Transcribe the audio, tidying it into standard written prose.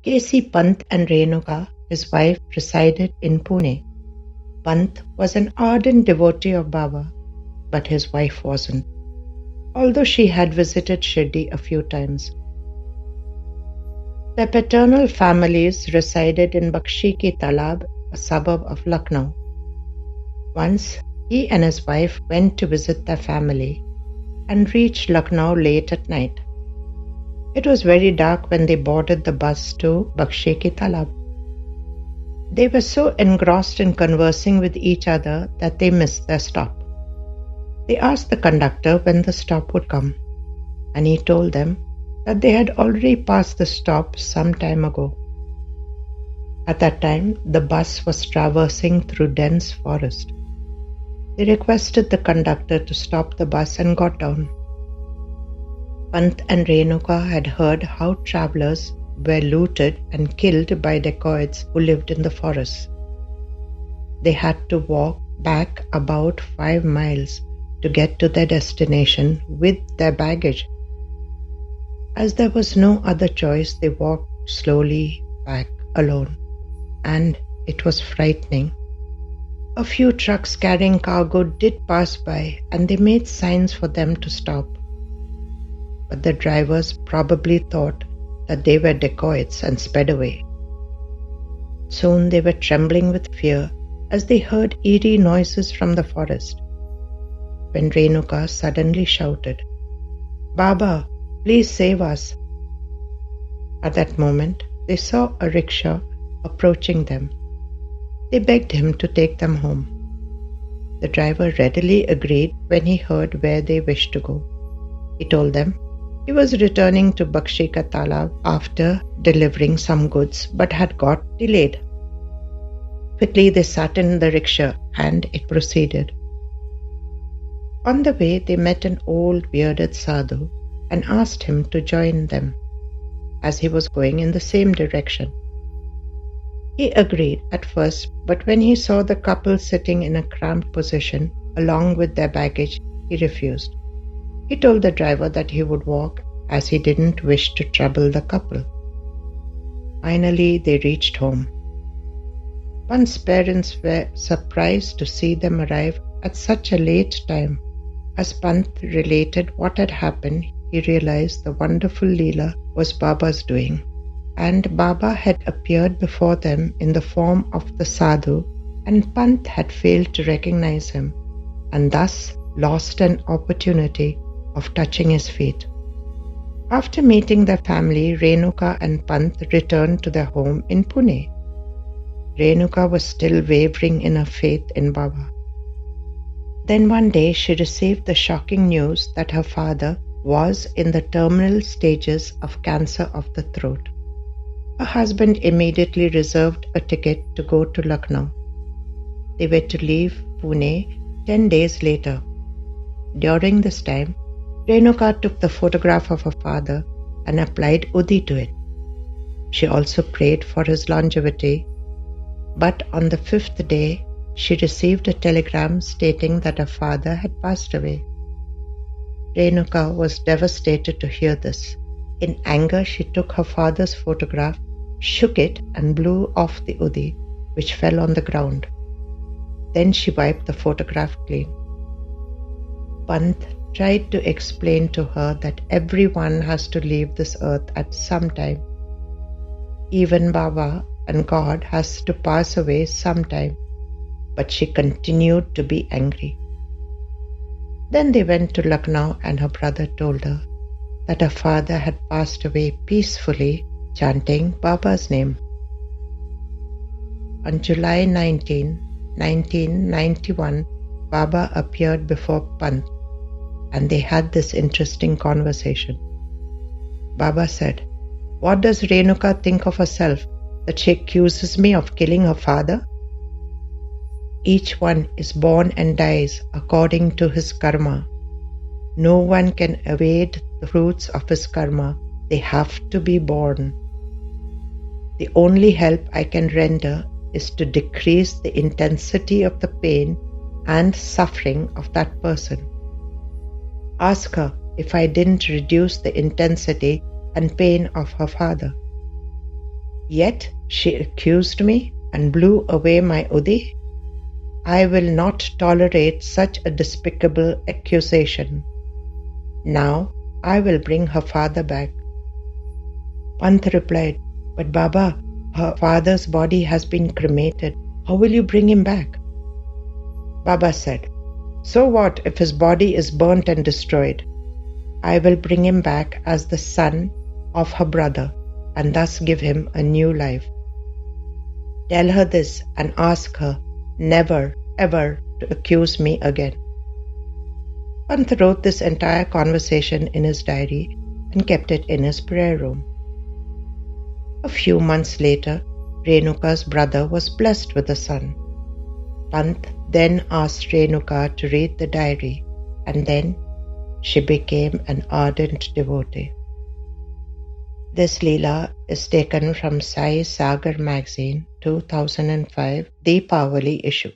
K.C. Pant and Renuka, his wife, resided in Pune. Pant was an ardent devotee of Baba, but his wife wasn't, although she had visited Shirdi a few times. Their paternal families resided in Bakshi Ki Talab, a suburb of Lucknow. Once, he and his wife went to visit their family and reached Lucknow late at night. It was very dark when they boarded the bus to Bakshi Ki Talab. They were so engrossed in conversing with each other that they missed their stop. They asked the conductor when the stop would come, and he told them that they had already passed the stop some time ago. At that time, the bus was traversing through dense forest. They requested the conductor to stop the bus and got down. Pant and Renuka had heard how travelers were looted and killed by dacoits who lived in the forest. They had to walk back about 5 miles to get to their destination with their baggage. As there was no other choice, they walked slowly back alone, and it was frightening. A few trucks carrying cargo did pass by, and they made signs for them to stop. But the drivers probably thought that they were dacoits and sped away. Soon they were trembling with fear as they heard eerie noises from the forest. When Renuka suddenly shouted, "Baba, please save us." At that moment, they saw a rickshaw approaching them. They begged him to take them home. The driver readily agreed when he heard where they wished to go. He told them he was returning to Bakshi Ka Talab after delivering some goods but had got delayed. Quickly they sat in the rickshaw and it proceeded. On the way, they met an old bearded sadhu and asked him to join them, as he was going in the same direction. He agreed at first, but when he saw the couple sitting in a cramped position along with their baggage, he refused. He told the driver that he would walk as he didn't wish to trouble the couple. Finally, they reached home. Pant's parents were surprised to see them arrive at such a late time. As Pant related what had happened, he realized the wonderful Leela was Baba's doing, and Baba had appeared before them in the form of the sadhu, and Pant had failed to recognize him, and thus lost an opportunity of touching his feet. After meeting their family, Renuka and Pant returned to their home in Pune. Renuka was still wavering in her faith in Baba. Then one day she received the shocking news that her father was in the terminal stages of cancer of the throat. Her husband immediately reserved a ticket to go to Lucknow. They were to leave Pune 10 days later. During this time, Renuka took the photograph of her father and applied Udi to it. She also prayed for his longevity, but on the 5th day, she received a telegram stating that her father had passed away. Renuka was devastated to hear this. In anger, she took her father's photograph, shook it, and blew off the Udi, which fell on the ground. Then she wiped the photograph clean. Pant tried to explain to her that everyone has to leave this earth at some time. Even Baba and God has to pass away sometime, but she continued to be angry. Then they went to Lucknow and her brother told her that her father had passed away peacefully, chanting Baba's name. On July 19, 1991, Baba appeared before Pant and they had this interesting conversation. Baba said, "What does Renuka think of herself that she accuses me of killing her father? Each one is born and dies according to his karma. No one can evade the fruits of his karma. They have to be born. The only help I can render is to decrease the intensity of the pain and suffering of that person. Ask her if I didn't reduce the intensity and pain of her father." Yet she accused me and blew away my Udi. I will not tolerate such a despicable accusation. Now I will bring her father back. Pant replied, But Baba, her father's body has been cremated. How will you bring him back? Baba said, So what if his body is burnt and destroyed? I will bring him back as the son of her brother and thus give him a new life. Tell her this and ask her never, ever to accuse me again. Pant wrote this entire conversation in his diary and kept it in his prayer room. A few months later, Renuka's brother was blessed with a son. Pant then asked Renuka to read the diary, and then she became an ardent devotee. This Leela is taken from Sai Sagar magazine 2005 Deepavali issue.